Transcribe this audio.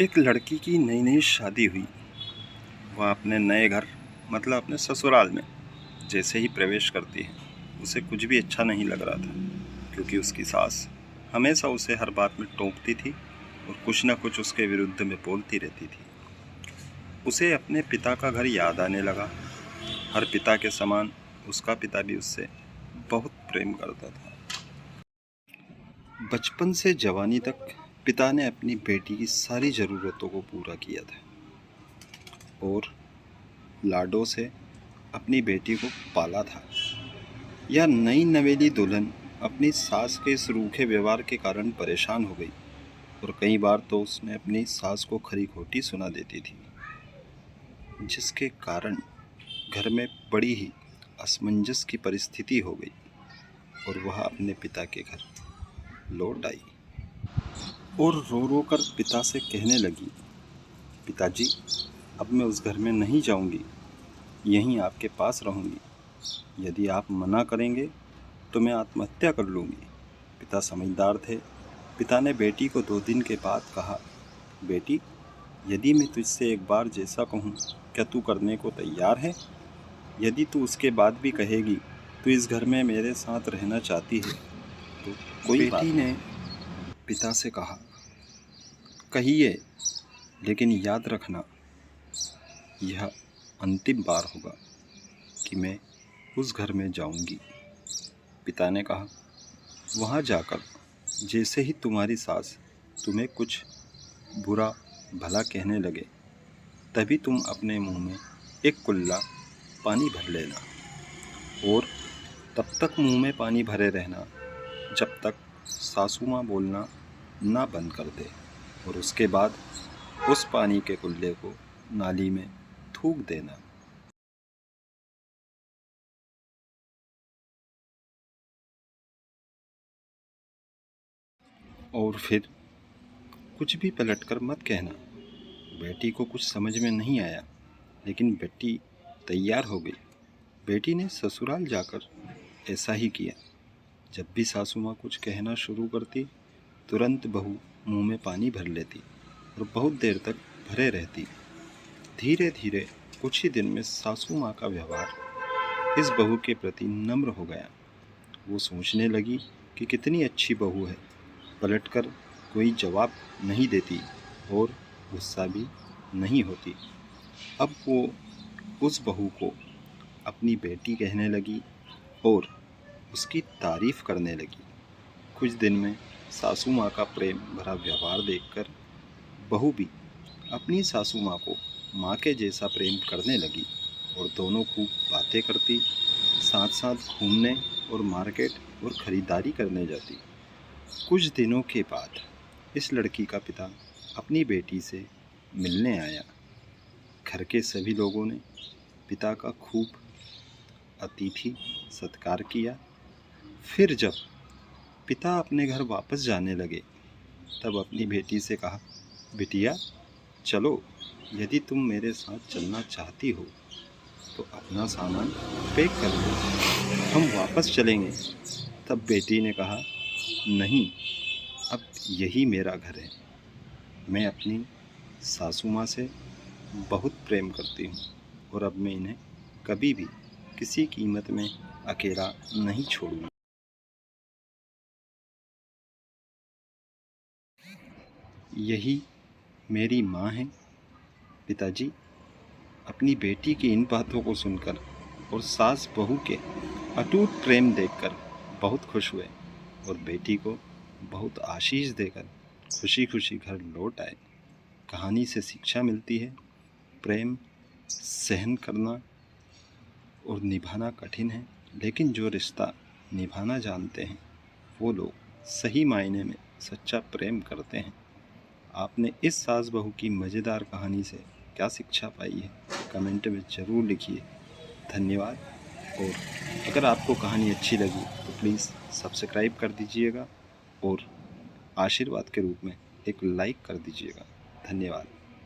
एक लड़की की नई नई शादी हुई। वह अपने नए घर मतलब अपने ससुराल में जैसे ही प्रवेश करती है, उसे कुछ भी अच्छा नहीं लग रहा था, क्योंकि उसकी सास हमेशा उसे हर बात में टोकती थी और कुछ न कुछ उसके विरुद्ध में बोलती रहती थी। उसे अपने पिता का घर याद आने लगा। हर पिता के समान उसका पिता भी उससे बहुत प्रेम करता था। बचपन से जवानी तक पिता ने अपनी बेटी की सारी ज़रूरतों को पूरा किया था और लाडों से अपनी बेटी को पाला था। यह नई नवेली दुल्हन अपनी सास के इस रूखे व्यवहार के कारण परेशान हो गई और कई बार तो उसने अपनी सास को खरी खोटी सुना देती थी, जिसके कारण घर में बड़ी ही असमंजस की परिस्थिति हो गई और वह अपने पिता के घर लौट आई और रो रो कर पिता से कहने लगी, पिताजी, अब मैं उस घर में नहीं जाऊंगी, यहीं आपके पास रहूंगी। यदि आप मना करेंगे तो मैं आत्महत्या कर लूँगी। पिता समझदार थे। पिता ने बेटी को 2 दिन के बाद कहा, बेटी, यदि मैं तुझसे एक बार जैसा कहूँ, क्या तू करने को तैयार है? यदि तू उसके बाद भी कहेगी तू इस घर में मेरे साथ रहना चाहती है तो कोई बात नहीं। बेटी ने पिता से कहा, कहिए, लेकिन याद रखना, यह अंतिम बार होगा कि मैं उस घर में जाऊंगी। पिता ने कहा, वहाँ जाकर जैसे ही तुम्हारी सास तुम्हें कुछ बुरा भला कहने लगे, तभी तुम अपने मुंह में एक कुल्ला पानी भर लेना और तब तक मुंह में पानी भरे रहना जब तक सासू माँ बोलना ना बंद कर दे, और उसके बाद उस पानी के कुल्ले को नाली में थूक देना। और फिर कुछ भी पलटकर मत कहना। बेटी को कुछ समझ में नहीं आया, लेकिन बेटी तैयार हो गई। बेटी ने ससुराल जाकर ऐसा ही किया। जब भी सासू माँ कुछ कहना शुरू करती, तुरंत बहू मुंह में पानी भर लेती और बहुत देर तक भरे रहती। धीरे धीरे कुछ ही दिन में सासू माँ का व्यवहार इस बहू के प्रति नम्र हो गया। वो सोचने लगी कि कितनी अच्छी बहू है, पलटकर कोई जवाब नहीं देती और गुस्सा भी नहीं होती। अब वो उस बहू को अपनी बेटी कहने लगी और उसकी तारीफ करने लगी। कुछ दिन में सासू माँ का प्रेम भरा व्यवहार देखकर बहू भी अपनी सासू माँ को माँ के जैसा प्रेम करने लगी और दोनों खूब बातें करती, साथ साथ घूमने और मार्केट और ख़रीदारी करने जाती। कुछ दिनों के बाद इस लड़की का पिता अपनी बेटी से मिलने आया। घर के सभी लोगों ने पिता का खूब अतिथि सत्कार किया। फिर जब पिता अपने घर वापस जाने लगे, तब अपनी बेटी से कहा, बिटिया, चलो, यदि तुम मेरे साथ चलना चाहती हो तो अपना सामान पैक कर लो, हम वापस चलेंगे। तब बेटी ने कहा, नहीं, अब यही मेरा घर है। मैं अपनी सासू माँ से बहुत प्रेम करती हूँ और अब मैं इन्हें कभी भी किसी कीमत में अकेला नहीं छोड़ूंगी। यही मेरी माँ है। पिताजी अपनी बेटी की इन बातों को सुनकर और सास बहू के अटूट प्रेम देखकर बहुत खुश हुए और बेटी को बहुत आशीष देकर खुशी खुशी घर लौट आए। कहानी से शिक्षा मिलती है, प्रेम सहन करना और निभाना कठिन है, लेकिन जो रिश्ता निभाना जानते हैं वो लोग सही मायने में सच्चा प्रेम करते हैं। आपने इस सास बहू की मज़ेदार कहानी से क्या शिक्षा पाई है, कमेंट में ज़रूर लिखिए। धन्यवाद। और अगर आपको कहानी अच्छी लगी तो प्लीज़ सब्सक्राइब कर दीजिएगा और आशीर्वाद के रूप में एक लाइक कर दीजिएगा। धन्यवाद।